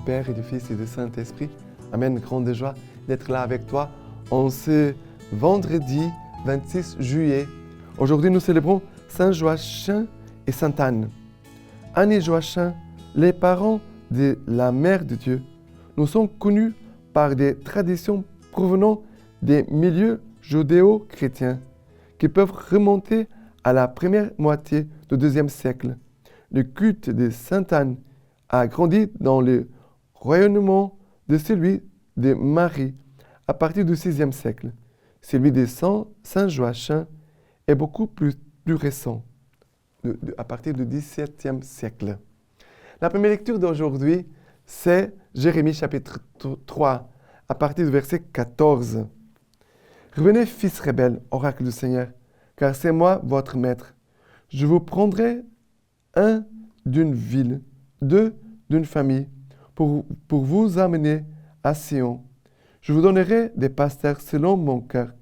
Père et du Fils et du Saint-Esprit. Amen. Grande joie d'être là avec toi en ce vendredi 26 juillet. Aujourd'hui, nous célébrons Saint Joachim et Sainte Anne. Anne et Joachim, les parents de la Mère de Dieu, nous sont connus par des traditions provenant des milieux judéo-chrétiens qui peuvent remonter à la première moitié du IIe siècle. Le culte de Sainte Anne a grandi dans le rayonnement de celui de Marie à partir du VIe siècle. Celui de Saint Joachim est beaucoup plus récent, à partir du XVIIe siècle. La première lecture d'aujourd'hui, c'est Jérémie chapitre 3, à partir du verset 14. Revenez, fils rebelles, oracle du Seigneur, car c'est moi votre maître. Je vous prendrai un d'une ville, deux d'une famille, pour vous amener à Sion. Je vous donnerai des pasteurs selon mon cœur,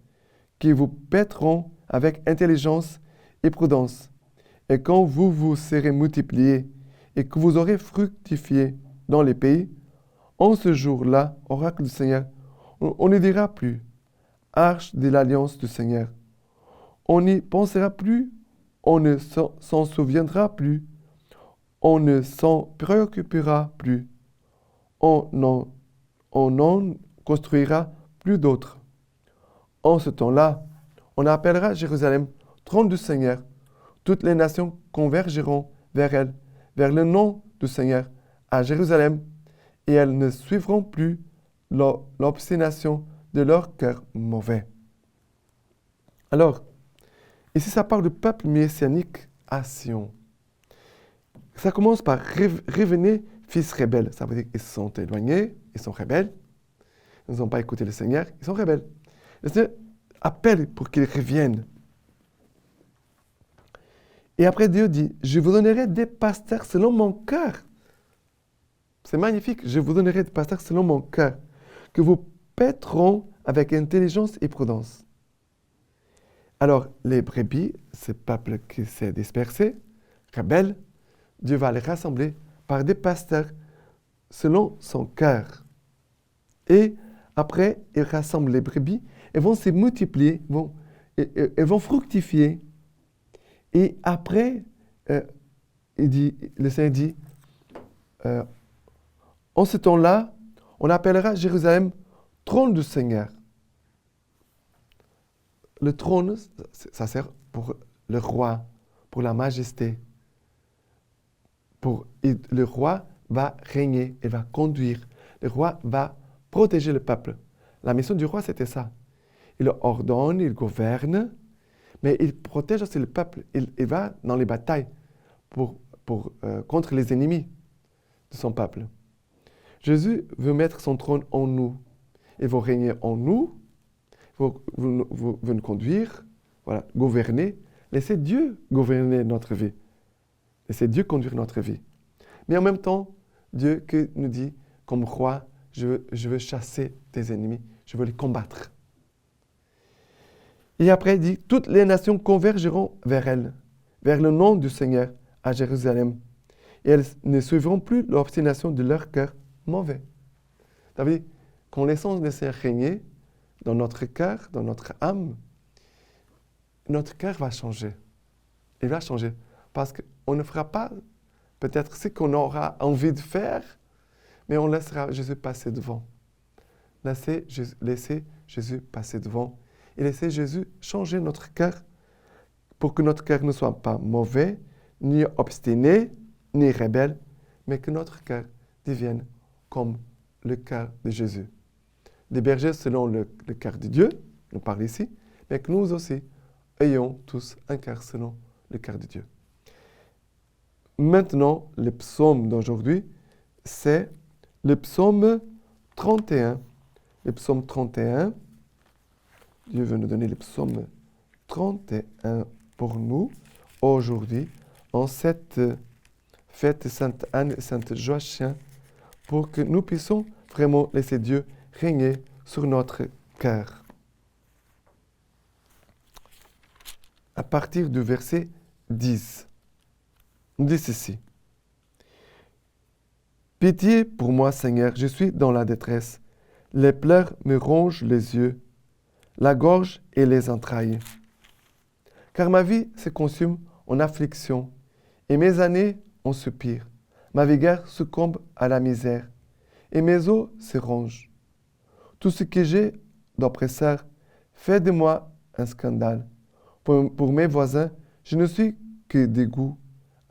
qui vous paîtront avec intelligence et prudence. Et quand vous vous serez multipliés et que vous aurez fructifié dans les pays, en ce jour-là, oracle du Seigneur, on ne dira plus arche de l'alliance du Seigneur. On n'y pensera plus, on ne s'en souviendra plus, on ne s'en préoccupera plus, on n'en construira plus d'autres. En ce temps-là, on appellera Jérusalem trône du Seigneur. Toutes les nations convergeront vers elle, vers le nom du Seigneur, à Jérusalem, et elles ne suivront plus l'obstination de leur cœur mauvais. Alors, ici ça parle du peuple messianique à Sion. Ça commence par revenez, fils rebelles. Ça veut dire qu'ils se sont éloignés, ils sont rebelles. Ils n'ont pas écouté le Seigneur, ils sont rebelles. Le Seigneur appelle pour qu'ils reviennent. Et après Dieu dit, je vous donnerai des pasteurs selon mon cœur. C'est magnifique, je vous donnerai des pasteurs selon mon cœur, que vous paîtront avec intelligence et prudence. Alors, les brebis, ce peuple qui s'est dispersé, rebelle, Dieu va les rassembler par des pasteurs selon son cœur. Et après, il rassemble les brebis, elles vont se multiplier, elles vont fructifier. Et après, le Seigneur dit, en ce temps-là, on appellera Jérusalem trône du Seigneur. Le trône, ça sert pour le roi, pour la majesté. Le roi va régner, il va conduire. Le roi va protéger le peuple. La mission du roi, c'était ça. Il ordonne, il gouverne, mais il protège aussi le peuple. Il va dans les batailles contre les ennemis de son peuple. Jésus veut mettre son trône en nous. Il va régner en nous, il veut nous conduire, voilà, gouverner. Laissez Dieu gouverner notre vie. Laissez Dieu conduire notre vie. Mais en même temps, Dieu qui nous dit, comme roi, je veux chasser tes ennemis, je veux les combattre. Et après, il dit, toutes les nations convergeront vers elle, vers le nom du Seigneur à Jérusalem. Et elles ne suivront plus l'obstination de leur cœur mauvais. Ça veut dire qu'en laissant le Seigneur régner dans notre cœur, dans notre âme, notre cœur va changer. Il va changer. Parce qu'on ne fera pas peut-être ce qu'on aura envie de faire, mais on laissera Jésus passer devant. Laissez Jésus passer devant. Et laissez Jésus changer notre cœur pour que notre cœur ne soit pas mauvais, ni obstiné, ni rebelle, mais que notre cœur devienne comme le cœur de Jésus. Des bergers selon le cœur de Dieu, on parle ici, mais que nous aussi ayons tous un cœur selon le cœur de Dieu. Maintenant, le psaume d'aujourd'hui, c'est le psaume 31. Le psaume 31, Dieu veut nous donner le psaume 31 pour nous, aujourd'hui, en cette fête Sainte Anne et Sainte Joachim, pour que nous puissions vraiment laisser Dieu régner sur notre cœur. À partir du verset 10, on dit ceci. Pitié pour moi, Seigneur, je suis dans la détresse. Les pleurs me rongent les yeux, la gorge et les entrailles. Car ma vie se consume en affliction, et mes années en soupir. Ma vigueur succombe à la misère, et mes os se rongent. Tout ce que j'ai d'oppresseur fait de moi un scandale. Pour mes voisins, je ne suis que dégoût,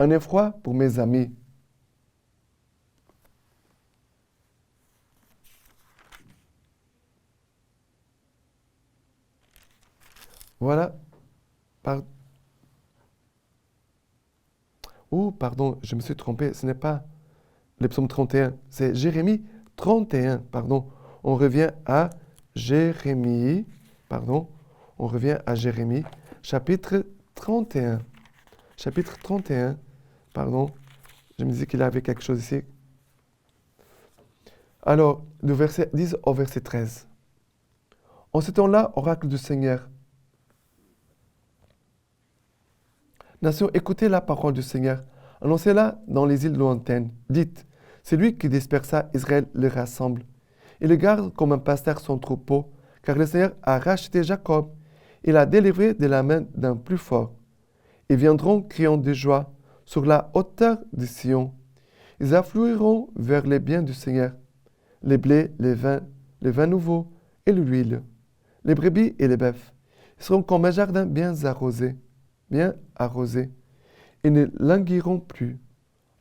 un effroi pour mes amis. Voilà. Oh, pardon, je me suis trompé. Ce n'est pas le psaume 31, c'est Jérémie 31, pardon. On revient à Jérémie, pardon. On revient à Jérémie, chapitre 31. Chapitre 31, pardon. Je me disais qu'il y avait quelque chose ici. Alors, du verset 10 au verset 13. En ce temps-là, oracle du Seigneur. Nation, écoutez la parole du Seigneur. Annoncez-la dans les îles lointaines. Dites, c'est lui qui dispersa Israël le rassemble. Il le garde comme un pasteur son troupeau, car le Seigneur a racheté Jacob. Il l'a délivré de la main d'un plus fort. Ils viendront criant de joie sur la hauteur de Sion. Ils afflueront vers les biens du Seigneur, les blés, le vin nouveau et l'huile, les brebis et les bœufs. Ils seront comme un jardin bien arrosé. Ils ne languiront plus.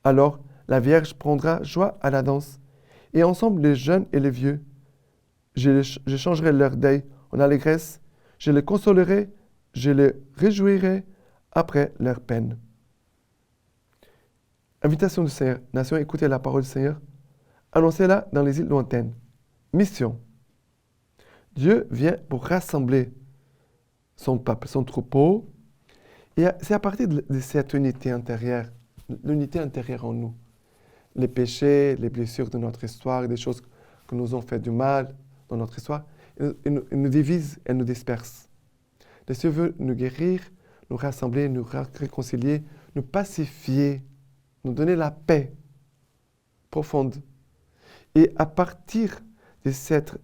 Alors la Vierge prendra joie à la danse, et ensemble les jeunes et les vieux. Je changerai leur deuil en allégresse, je les consolerai, je les réjouirai après leur peine. Invitation du Seigneur. Nation, écoutez la parole du Seigneur. Annoncez-la dans les îles lointaines. Mission. Dieu vient pour rassembler son peuple, son troupeau. Et c'est à partir de cette unité intérieure, l'unité intérieure en nous. Les péchés, les blessures de notre histoire, des choses que nous ont fait du mal dans notre histoire, ils nous divisent, elles nous dispersent. Le Seigneur veut nous guérir, nous rassembler, nous réconcilier, nous pacifier, nous donner la paix profonde. Et à partir de cette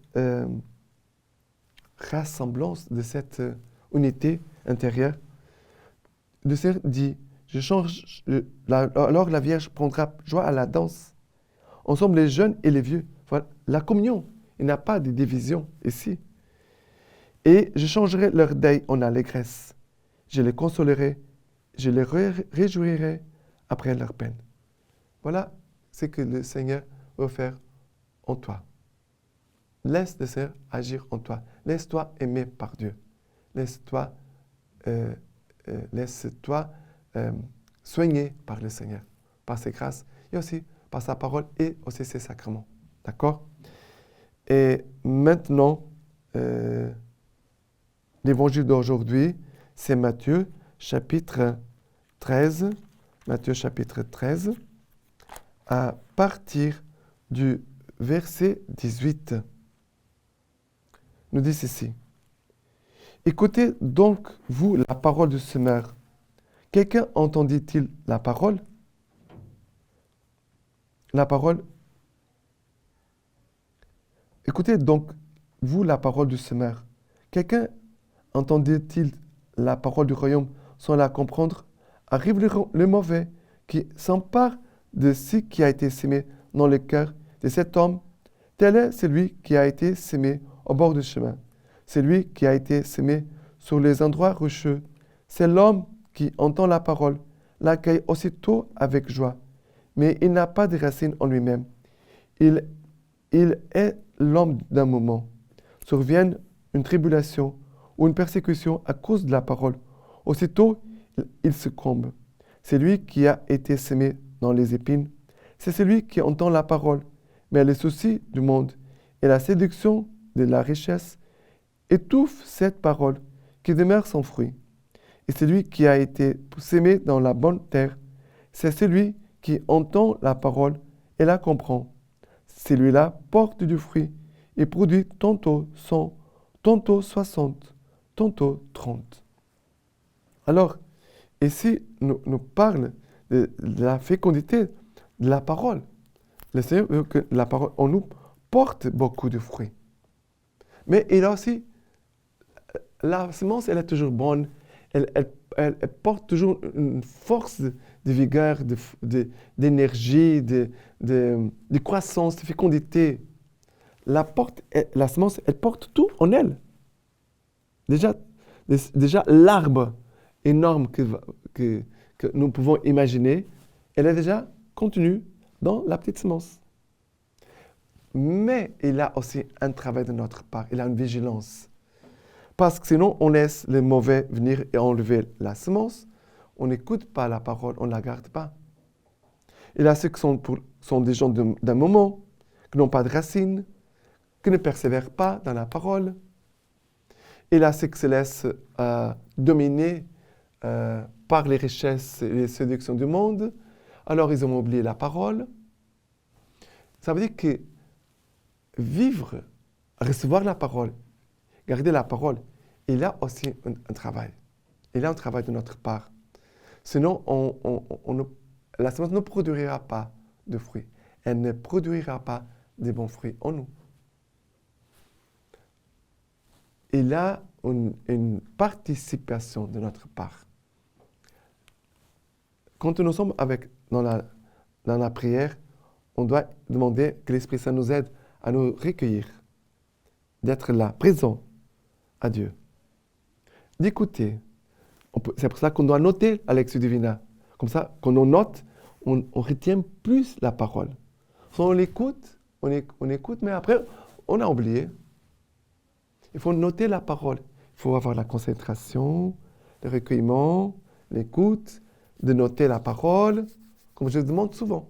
rassemblance, de cette unité intérieure, le Seigneur dit, alors la Vierge prendra joie à la danse. Ensemble les jeunes et les vieux. Voilà, la communion. Il n'y a pas de division ici. Et je changerai leur deuil en allégresse. Je les consolerai, je les réjouirai après leur peine. Voilà ce que le Seigneur veut faire en toi. Laisse le Seigneur agir en toi. Laisse-toi aimer par Dieu. Laisse-toi soigner par le Seigneur, par ses grâces et aussi par sa parole et aussi ses sacrements. D'accord? Et maintenant, l'évangile d'aujourd'hui, c'est Matthieu chapitre 13. Matthieu chapitre 13, à partir du verset 18. Nous dit ceci. Écoutez donc, vous, la parole du semeur. Quelqu'un entendit-il la parole? La parole. Écoutez donc, vous, la parole du semeur. Quelqu'un entendit-il la parole du royaume sans la comprendre? Arrive le mauvais qui s'empare de ce qui a été semé dans le cœur de cet homme. Tel est celui qui a été semé au bord du chemin. Celui qui a été semé sur les endroits rocheux. C'est l'homme qui entend la parole, l'accueille aussitôt avec joie, mais il n'a pas de racine en lui-même. Il est l'homme d'un moment. Survienne une tribulation ou une persécution à cause de la parole. Aussitôt, il succombe. C'est lui qui a été semé dans les épines. C'est celui qui entend la parole, mais les soucis du monde et la séduction de la richesse étouffent cette parole qui demeure sans fruit. Et celui qui a été semé dans la bonne terre, c'est celui qui entend la parole et la comprend. Celui-là porte du fruit et produit tantôt 100, tantôt 60, tantôt 30. Alors, ici, nous parle de la fécondité de la parole. Le Seigneur veut que la parole en nous porte beaucoup de fruits. Mais il a aussi, la semence, elle est toujours bonne, elle porte toujours une force de vigueur, d'énergie, de croissance, de fécondité. La semence, elle porte tout en elle. Déjà l'arbre énorme que nous pouvons imaginer, elle est déjà contenue dans la petite semence. Mais il a aussi un travail de notre part, il a une vigilance. Parce que sinon, on laisse le mauvais venir et enlever la semence. On n'écoute pas la parole, on ne la garde pas. Il y a ceux qui sont des gens d'un moment, qui n'ont pas de racines, qui ne persévèrent pas dans la parole. Il y a ceux qui se laissent dominer par les richesses et les séductions du monde. Alors, ils ont oublié la parole. Ça veut dire que vivre, recevoir la parole, garder la parole, il y a aussi un travail. Il y a un travail de notre part. Sinon, la semence ne produira pas de fruits. Elle ne produira pas de bons fruits en nous. Il y a une participation de notre part. Quand nous sommes dans la prière, on doit demander que l'Esprit Saint nous aide à nous recueillir, d'être là, présent à Dieu, d'écouter. C'est pour ça qu'on doit noter la lecture divina. Comme ça, quand on note, on retient plus la parole. Soit on l'écoute, on écoute, mais après, on a oublié. Il faut noter la parole. Il faut avoir la concentration, le recueillement, l'écoute, de noter la parole, comme je le demande souvent.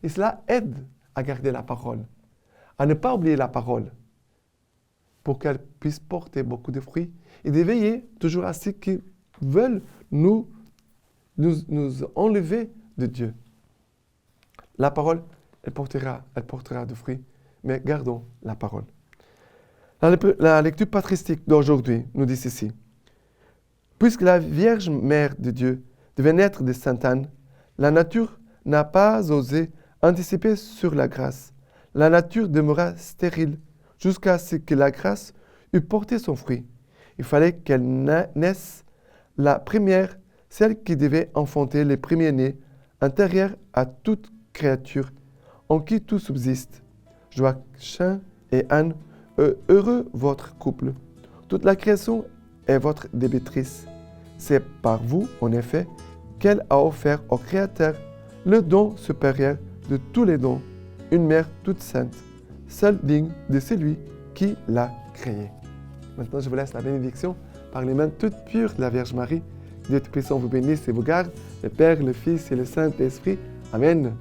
Et cela aide à garder la parole, à ne pas oublier la parole, pour qu'elle puisse porter beaucoup de fruits et de veiller toujours à ceux qui veulent nous enlever de Dieu. La parole, elle portera de fruits, mais gardons la parole. La lecture patristique d'aujourd'hui nous dit ceci. Puisque la Vierge Mère de Dieu devait naître de Sainte Anne, la nature n'a pas osé anticiper sur la grâce. La nature demeura stérile jusqu'à ce que la grâce eût porté son fruit. Il fallait qu'elle naisse la première, celle qui devait enfanter les premiers-nés, intérieurs à toute créature, en qui tout subsiste. Joachim et Anne, heureux votre couple. Toute la création est votre débitrice. C'est par vous, en effet, qu'elle a offert au Créateur le don supérieur de tous les dons, une mère toute sainte, seule digne de celui qui l'a créée. Maintenant, je vous laisse la bénédiction par les mains toutes pures de la Vierge Marie. Dieu Tout-Puissant vous bénisse et vous garde, le Père, le Fils et le Saint-Esprit. Amen.